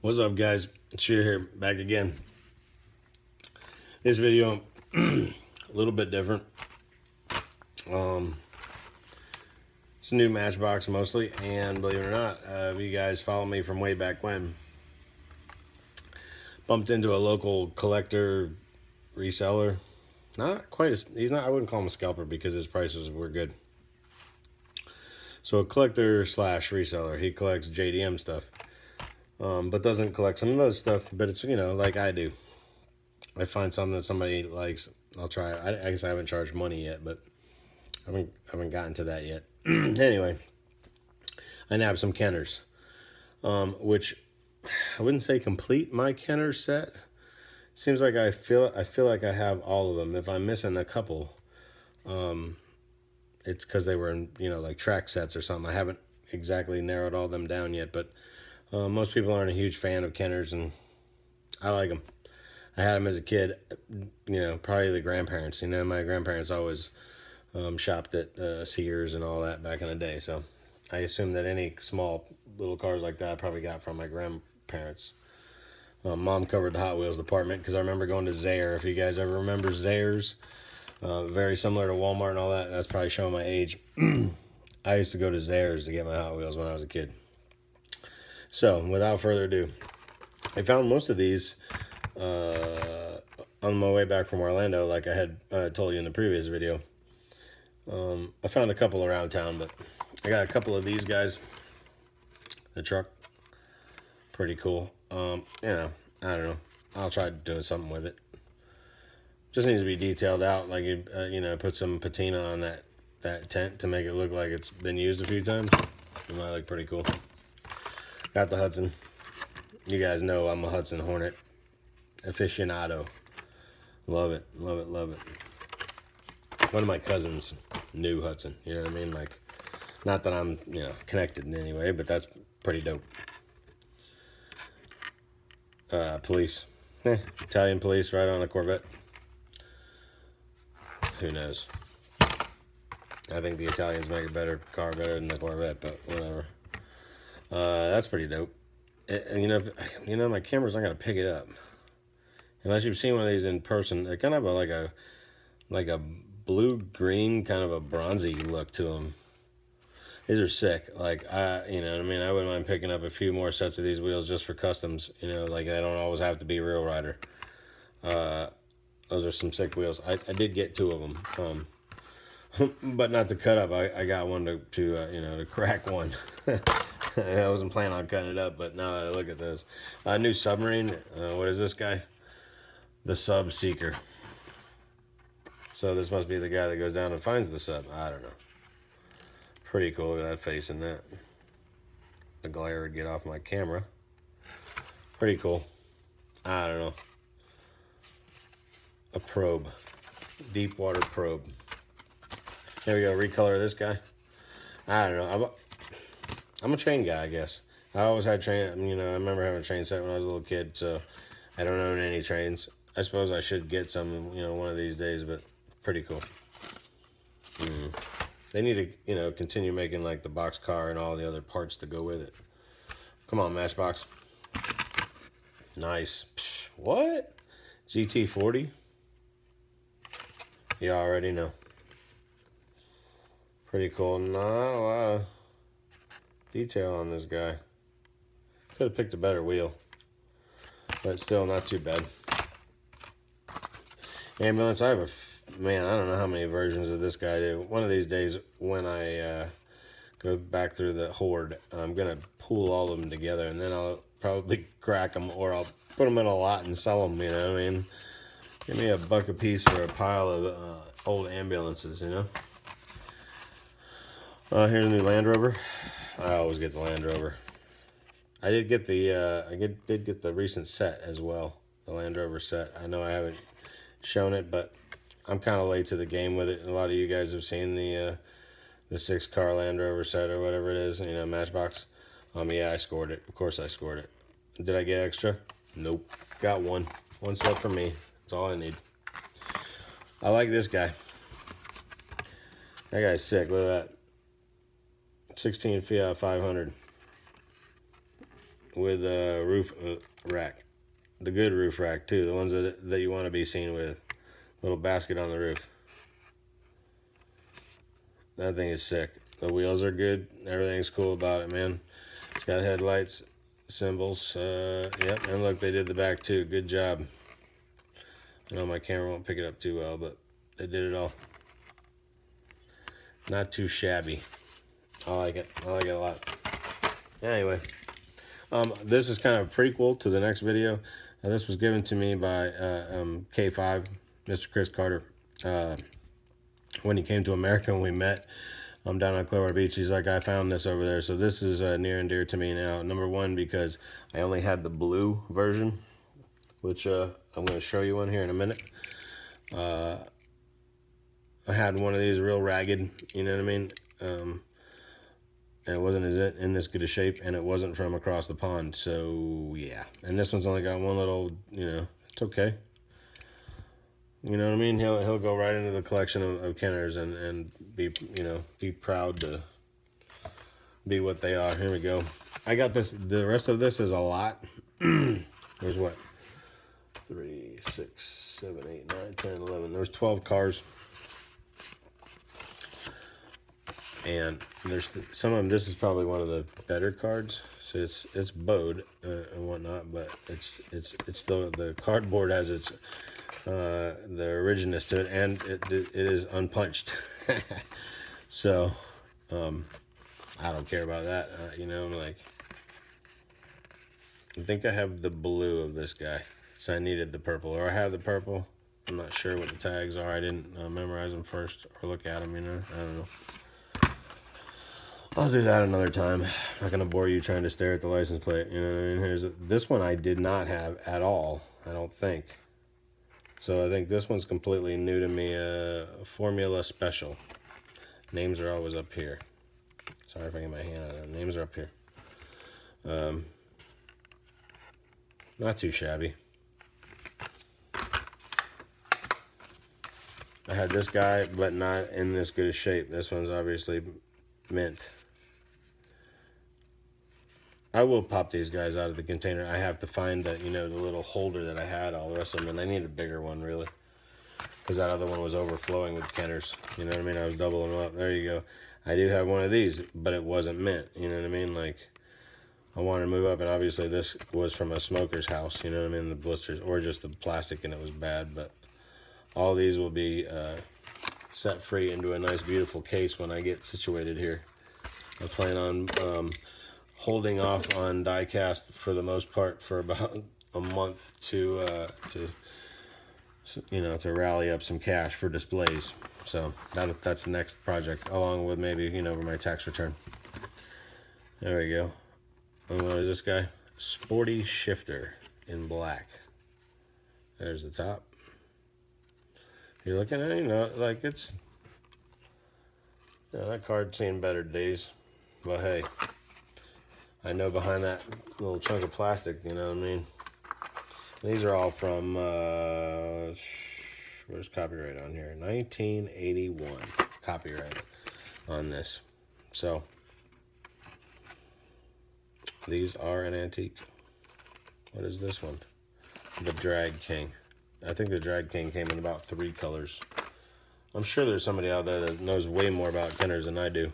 What's up, guys? Shooter here, back again. This video a little bit different. It's a new Matchbox mostly, and believe it or not, you guys follow me from way back when. Bumped into a local collector, reseller. Not quite as, he's not, I wouldn't call him a scalper because his prices were good. So a collector slash reseller. He collects JDM stuff. But doesn't collect some of those stuff, but it's, you know, like I do. I find something that somebody likes, I'll try it. I guess I haven't charged money yet, but I haven't gotten to that yet. Anyway, I nabbed some Kenners, which I wouldn't say complete my Kenner set. Seems like I feel like I have all of them. If I'm missing a couple, it's because they were in, you know, like track sets or something. I haven't exactly narrowed all them down yet, but most people aren't a huge fan of Kenners, and I like them. I had them as a kid, you know, probably the grandparents. You know, my grandparents always shopped at Sears and all that back in the day, so I assume that any small little cars like that I probably got from my grandparents. Mom covered the Hot Wheels department because I remember going to Zayre. If you guys ever remember Zayres, very similar to Walmart and all that. That's probably showing my age. I used to go to Zayres to get my Hot Wheels when I was a kid. So, without further ado, I found most of these on my way back from Orlando, like I had told you in the previous video. I found a couple around town, but I got a couple of these guys. The truck, pretty cool. You know, I don't know. I'll try doing something with it. Just needs to be detailed out, like you know, put some patina on that tent to make it look like it's been used a few times. It might look pretty cool. Got the Hudson. You guys know I'm a Hudson Hornet aficionado. Love it, love it, love it. One of my cousins knew Hudson, you know what I mean? Like, not that I'm, you know, connected in any way, but that's pretty dope. Police. Italian police right on a Corvette. Who knows? I think the Italians make a better car better than the Corvette, but whatever. That's pretty dope. And you know, my camera's not gonna pick it up unless you've seen one of these in person. They kind of have like a blue-green, kind of a bronzy look to them. These are sick. Like, you know what I mean? I wouldn't mind picking up a few more sets of these wheels just for customs. You know, like they don't always have to be Real Rider. Those are some sick wheels. I did get two of them, but not to cut up. I got one to you know, to crack one. I wasn't planning on cutting it up, but now that I look at this, new submarine. What is this guy? The Sub Seeker. So this must be the guy that goes down and finds the sub. I don't know. Pretty cool. Look at that face in that. The glare would get off my camera. Pretty cool. I don't know. A probe. Deep water probe. There we go. Recolor this guy. I don't know. I'm a train guy, I guess. I always had train. You know, I remember having a train set when I was a little kid, so I don't own any trains. I suppose I should get some, you know, one of these days, but pretty cool. They need to, you know, continue making like the box car and all the other parts to go with it. Come on, Matchbox. Nice. What? GT40? You already know. Pretty cool. Not a lot of detail on this guy. Could have picked a better wheel, but still not too bad. Ambulance. I have man, I don't know how many versions of this guy do. One of these days when I go back through the horde, I'm gonna pool all of them together, and then I'll probably crack them, or I'll put them in a lot and sell them. You know what I mean? Give me $1 a piece for a pile of old ambulances. You know. Here's a new Land Rover. I always get the Land Rover. I did get the did get the recent set as well, the Land Rover set. I know I haven't shown it, but I'm kind of late to the game with it. A lot of you guys have seen the 6-car Land Rover set or whatever it is, you know, Matchbox. Yeah, I scored it. Of course I scored it. Did I get extra? Nope. Got one set for me. That's all I need. I like this guy. That guy's sick. Look at that. 16 Fiat 500. with a roof rack. The good roof rack too, the ones that you want to be seen with. Little basket on the roof. That thing is sick. The wheels are good. Everything's cool about it, man. It's got headlights, symbols. Yep, and look, they did the back too. Good job. I know my camera won't pick it up too well, but they did it all. Not too shabby. I like it. I like it a lot. Anyway, this is kind of a prequel to the next video. This was given to me by K5, Mr. Chris Carter. When he came to America and we met, I'm down on Clearwater Beach. He's like, I found this over there. So this is near and dear to me now. Number one, because I only had the blue version, which I'm going to show you one here in a minute. I had one of these real ragged, you know what I mean? And it wasn't in this good a shape, and it wasn't from across the pond. So yeah, and this one's only got one little, you know, it's okay. You know what I mean? He'll go right into the collection of Kenners and be, you know, be proud to be what they are. Here we go. I got this. The rest of this is a lot. There's what? 3, 6, 7, 8, 9, 10, 11. There's 12 cars. And there's some of them. This is probably one of the better cards. So it's bowed and whatnot, but it's still, the cardboard has its the originalness to it, and it is unpunched. So I don't care about that. You know, like, I think I have the blue of this guy, so I needed the purple, or I have the purple. I'm not sure what the tags are. I didn't memorize them first or look at them, you know. I don't know. I'll do that another time. I'm not gonna bore you trying to stare at the license plate, you know what I mean? This one I did not have at all, I don't think. So I think this one's completely new to me. Formula Special. Names are always up here. Sorry if I get my hand out of it. Names are up here. Not too shabby. I had this guy, but not in this good a shape. This one's obviously mint. I will pop these guys out of the container. I have to find the, you know, the little holder that I had, all the rest of them, and I need a bigger one, really, because that other one was overflowing with Kenners. You know what I mean? I was doubling them up. There you go. I do have one of these, but it wasn't mint. You know what I mean? Like, I wanted to move up, and obviously this was from a smoker's house. You know what I mean? The blisters, or just the plastic, and it was bad. But all these will be set free into a nice, beautiful case when I get situated here. I plan on holding off on die cast for the most part for about a month to you know, to rally up some cash for displays. So that's the next project, along with maybe, you know, for my tax return. There we go. And what is this guy? Sporty Shifter in black. There's the top. You're looking at it, you know, like, it's, you know, that card's seen better days. But hey, I know behind that little chunk of plastic, you know what I mean? These are all from, where's copyright on here? 1981 copyright on this. So, these are an antique. What is this one? The Drag King. I think the Drag King came in about 3 colors. I'm sure there's somebody out there that knows way more about Kenners than I do.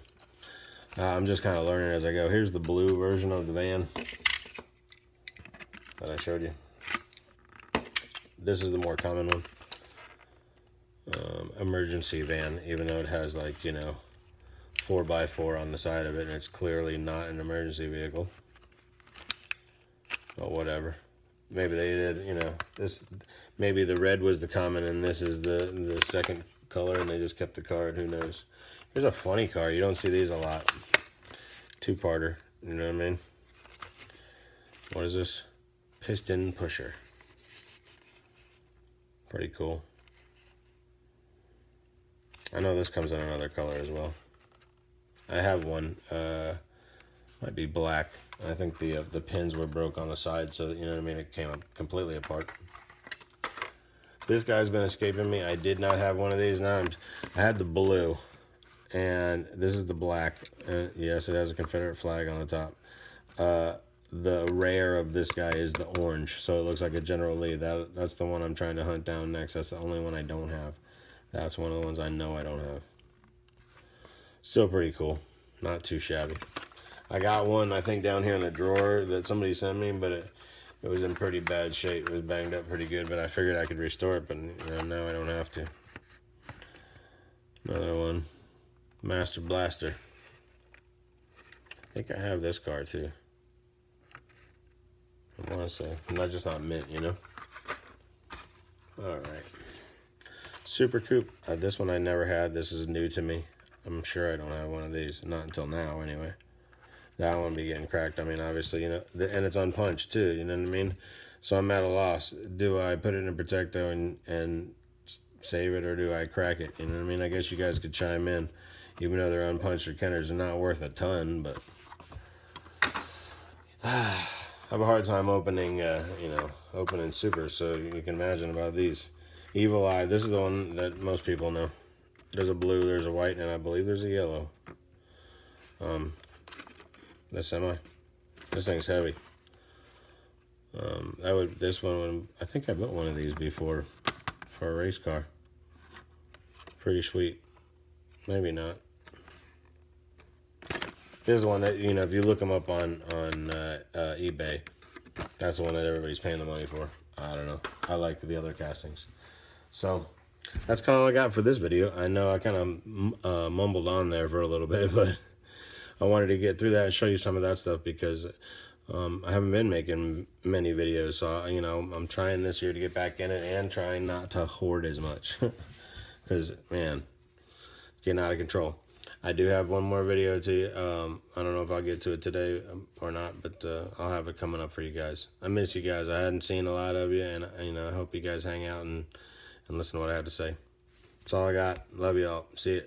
I'm just kind of learning as I go. Here's the blue version of the van that I showed you. This is the more common one. Emergency van, even though it has, like, you know, 4x4 on the side of it, and it's clearly not an emergency vehicle. But whatever. Maybe they did, you know, this, maybe the red was the common and this is the second color, and they just kept the card. Who knows? Here's a funny car. You don't see these a lot. 2-parter. You know what I mean? What is this? Piston Pusher. Pretty cool. I know this comes in another color as well. I have one. Might be black. I think the pins were broke on the side, so you know what I mean. It came up completely apart. This guy's been escaping me. I did not have one of these. Now I had the blue, and this is the black. Yes, it has a Confederate flag on the top. the rare of this guy is the orange, so it looks like a General Lee. That's the one I'm trying to hunt down next. That's the only one I don't have. That's one of the ones I know I don't have. Still pretty cool, not too shabby. I got one, I think, down here in the drawer that somebody sent me, but it was in pretty bad shape. It was banged up pretty good, but I figured I could restore it, but now I don't have to. Another one, Master Blaster. I think I have this car too. I want to say, not just not mint, you know. All right, Super Coupe. This one I never had. This is new to me. I'm sure I don't have one of these, not until now anyway. That one be getting cracked. I mean, obviously, you know, and it's unpunched too, you know what I mean? So I'm at a loss. Do I put it in a Protecto and save it, or do I crack it? You know what I mean? I guess you guys could chime in. Even though they're unpunched or Kenners, they're not worth a ton, but I have a hard time opening, you know, opening Supers, so you can imagine about these. Evil Eye, this is the one that most people know. There's a blue, there's a white, and I believe there's a yellow. The Semi. This thing's heavy. This one, I think I built one of these before for a race car. Pretty sweet. Maybe not. Here's one that, you know, if you look them up on eBay, that's the one that everybody's paying the money for. I don't know. I like the other castings. So that's kind of all I got for this video. I know I kind of mumbled on there for a little bit, but I wanted to get through that and show you some of that stuff because I haven't been making many videos. So, you know, I'm trying this year to get back in it and trying not to hoard as much because, man, getting out of control. I do have one more video to you. I don't know if I'll get to it today or not, but I'll have it coming up for you guys. I miss you guys. I hadn't seen a lot of you, and you know, I hope you guys hang out and listen to what I have to say. That's all I got. Love y'all. See ya.